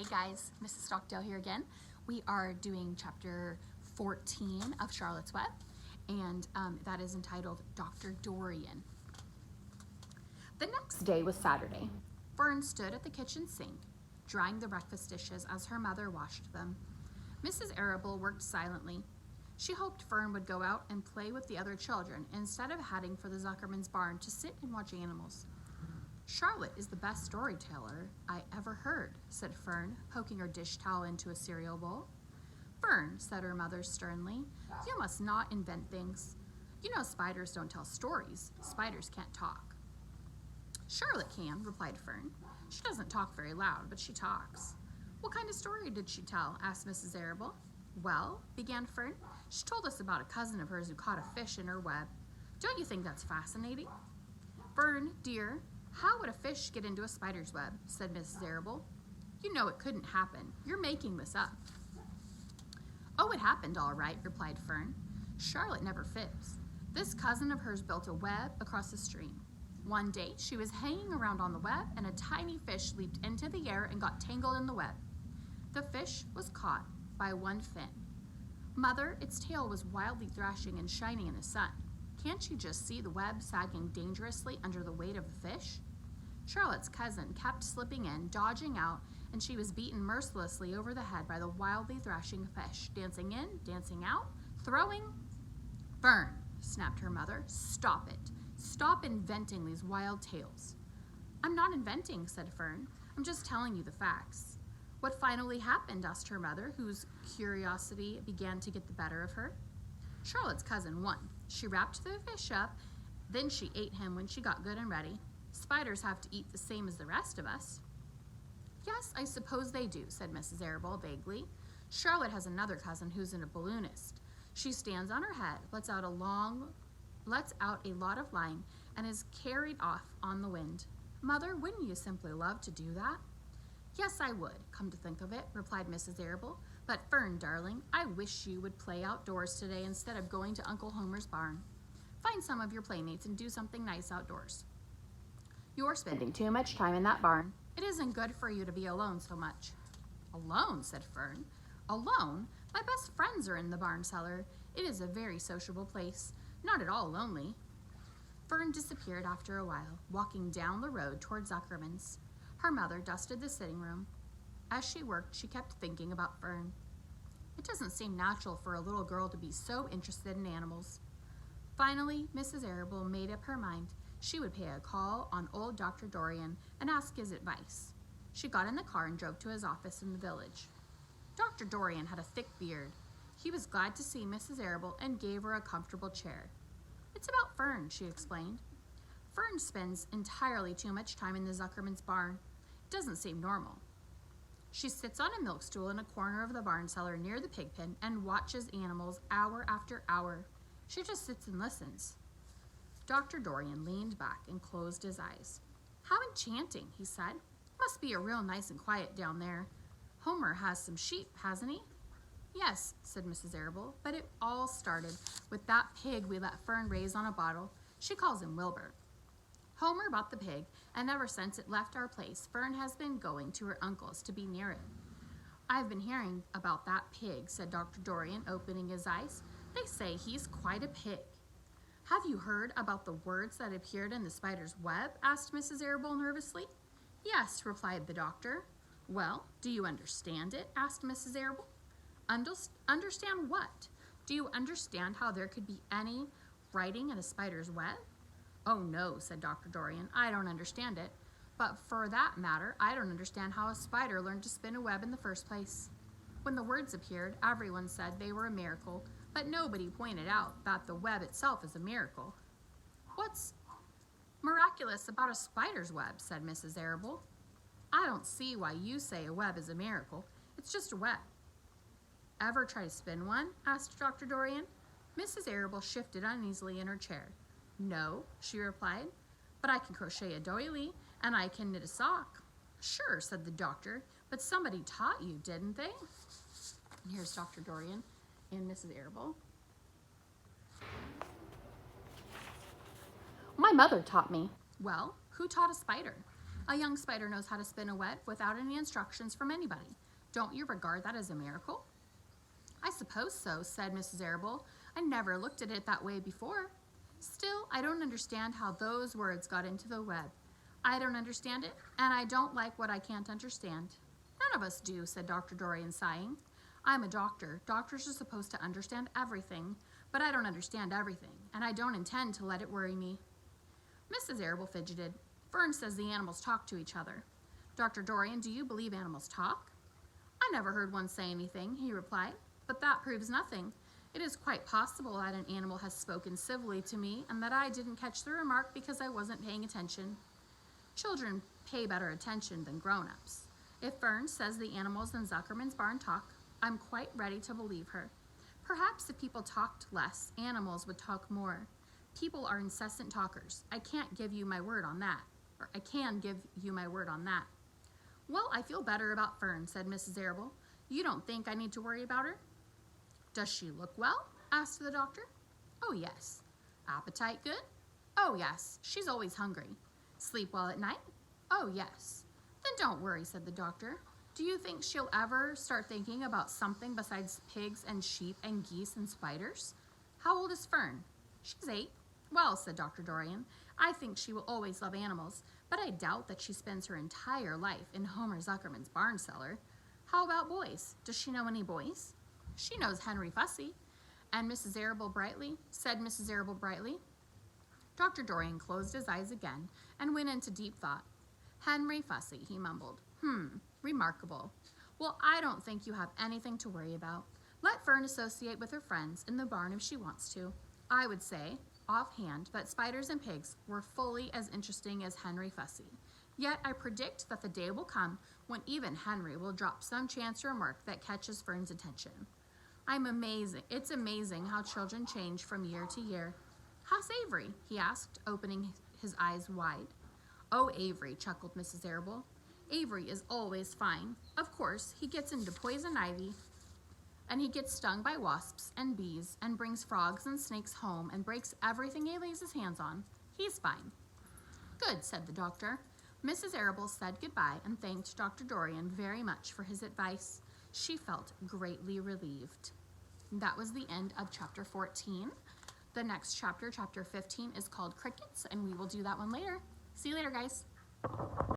guys, Mrs. Stockdale here again. We are doing chapter 14 of Charlotte's Web, and that is entitled Dr. Dorian. The next day was Saturday. Fern stood at the kitchen sink, drying the breakfast dishes as her mother washed them. Mrs. Arable worked silently. She hoped Fern would go out and play with the other children instead of heading for the Zuckerman's barn to sit and watch animals. "Charlotte is the best storyteller I ever heard," said Fern, poking her dish towel into a cereal bowl. "Fern," said her mother sternly, "you must not invent things. You know spiders don't tell stories. Spiders can't talk." "Charlotte can," replied Fern. "She doesn't talk very loud, but she talks." "What kind of story did she tell?" asked Mrs. Arable. "Well," began Fern, "she told us about a cousin of hers who caught a fish in her web. Don't you think that's fascinating?" "Fern, dear, how would a fish get into a spider's web?" said Mrs. Arable. "You know it couldn't happen. You're making this up." "Oh, it happened all right," replied Fern. "Charlotte never fibs. This cousin of hers built a web across the stream. One day she was hanging around on the web and a tiny fish leaped into the air and got tangled in the web. The fish was caught by one fin. Mother, its tail was wildly thrashing and shining in the sun. Can't you just see the web sagging dangerously under the weight of the fish? Charlotte's cousin kept slipping in, dodging out, and she was beaten mercilessly over the head by the wildly thrashing fish, dancing in, dancing out, throwing. "Fern," snapped her mother, "stop it. Stop inventing these wild tales." "I'm not inventing," said Fern. "I'm just telling you the facts." "What finally happened?" asked her mother, whose curiosity began to get the better of her. "Charlotte's cousin won. She wrapped the fish up, then she ate him when she got good and ready. Spiders have to eat the same as the rest of us." "Yes, I suppose they do," said Mrs. Arable vaguely. "Charlotte has another cousin who's a balloonist. She stands on her head, lets out a lot of line, and is carried off on the wind. Mother, wouldn't you simply love to do that?" "Yes, I would, come to think of it," replied Mrs. Arable. "But Fern, darling, I wish you would play outdoors today instead of going to Uncle Homer's barn. Find some of your playmates and do something nice outdoors. You're spending too much time in that barn. It isn't good for you to be alone so much." "Alone?" said Fern. "Alone? My best friends are in the barn cellar. It is a very sociable place, not at all lonely." Fern disappeared after a while, walking down the road toward Zuckerman's. Her mother dusted the sitting room. As she worked, she kept thinking about Fern. It doesn't seem natural for a little girl to be so interested in animals. Finally, Mrs. Arable made up her mind she would pay a call on old Dr. Dorian and ask his advice. She got in the car and drove to his office in the village. Dr. Dorian had a thick beard. He was glad to see Mrs. Arable and gave her a comfortable chair. "It's about Fern," she explained. "Fern spends entirely too much time in the Zuckerman's barn. It doesn't seem normal. She sits on a milk stool in a corner of the barn cellar near the pig pen and watches animals hour after hour. She just sits and listens." Dr. Dorian leaned back and closed his eyes. "How enchanting," he said. "Must be a real nice and quiet down there. Homer has some sheep, hasn't he?" "Yes," said Mrs. Arable, "but it all started with that pig we let Fern raise on a bottle. She calls him Wilbur. Homer bought the pig, and ever since it left our place, Fern has been going to her uncle's to be near it." "I've been hearing about that pig," said Dr. Dorian, opening his eyes. "They say he's quite a pig." "Have you heard about the words that appeared in the spider's web?" asked Mrs. Arable nervously. "Yes," replied the doctor. "Well, do you understand it?" asked Mrs. Arable. Understand what? Do you understand how there could be any writing in a spider's web?" "Oh, no," said Dr. Dorian. "I don't understand it. But for that matter, I don't understand how a spider learned to spin a web in the first place. When the words appeared, everyone said they were a miracle, but nobody pointed out that the web itself is a miracle." "What's miraculous about a spider's web?" said Mrs. Arable. "I don't see why you say a web is a miracle. It's just a web." "Ever try to spin one?" asked Dr. Dorian. Mrs. Arable shifted uneasily in her chair. "No," she replied, "but I can crochet a doily and I can knit a sock." "Sure," said the doctor, "but somebody taught you, didn't they?" And here's Dr. Dorian and Mrs. Arable. "My mother taught me." "Well, who taught a spider?" A young spider knows how to spin a web without any instructions from anybody. Don't you regard that as a miracle? I suppose so, said Mrs. Arable. I never looked at it that way before. Still, I don't understand how those words got into the web. I don't understand it, and I don't like what I can't understand. None of us do, said Dr. Dorian, sighing. I'm a doctor. Doctors are supposed to understand everything, but I don't understand everything, and I don't intend to let it worry me. Mrs. Arable fidgeted. Fern says the animals talk to each other. Dr. Dorian, do you believe animals talk? I never heard one say anything, he replied, but that proves nothing. It is quite possible that an animal has spoken civilly to me and that I didn't catch the remark because I wasn't paying attention. Children pay better attention than grown-ups. If Fern says the animals in Zuckerman's barn talk, I'm quite ready to believe her. Perhaps if people talked less, animals would talk more. People are incessant talkers. I can't give you my word on that. Or I can give you my word on that. Well, I feel better about Fern, said Mrs. Arable. You don't think I need to worry about her? Does she look well? Asked the doctor. Oh, yes. Appetite good? Oh, yes. She's always hungry. Sleep well at night? Oh, yes. Then don't worry, said the doctor. Do you think she'll ever start thinking about something besides pigs and sheep and geese and spiders? How old is Fern? She's 8. Well, said Dr. Dorian, I think she will always love animals, but I doubt that she spends her entire life in Homer Zuckerman's barn cellar. How about boys? Does she know any boys? She knows Henry Fussy. And Mrs. Arable brightly, said Mrs. Arable brightly. Dr. Dorian closed his eyes again and went into deep thought. Henry Fussy, he mumbled. Remarkable. Well, I don't think you have anything to worry about. Let Fern associate with her friends in the barn if she wants to. I would say, offhand, that spiders and pigs were fully as interesting as Henry Fussy. Yet I predict that the day will come when even Henry will drop some chance remark that catches Fern's attention. It's amazing how children change from year to year. How's Avery? He asked, opening his eyes wide. Oh, Avery, chuckled Mrs. Arable. Avery is always fine. Of course, he gets into poison ivy, and he gets stung by wasps and bees, and brings frogs and snakes home, and breaks everything he lays his hands on. He's fine. Good, said the doctor. Mrs. Arable said goodbye and thanked Dr. Dorian very much for his advice. She felt greatly relieved. That was the end of chapter 14. The next chapter, chapter 15, is called Crickets, and we will do that one later. See you later, guys.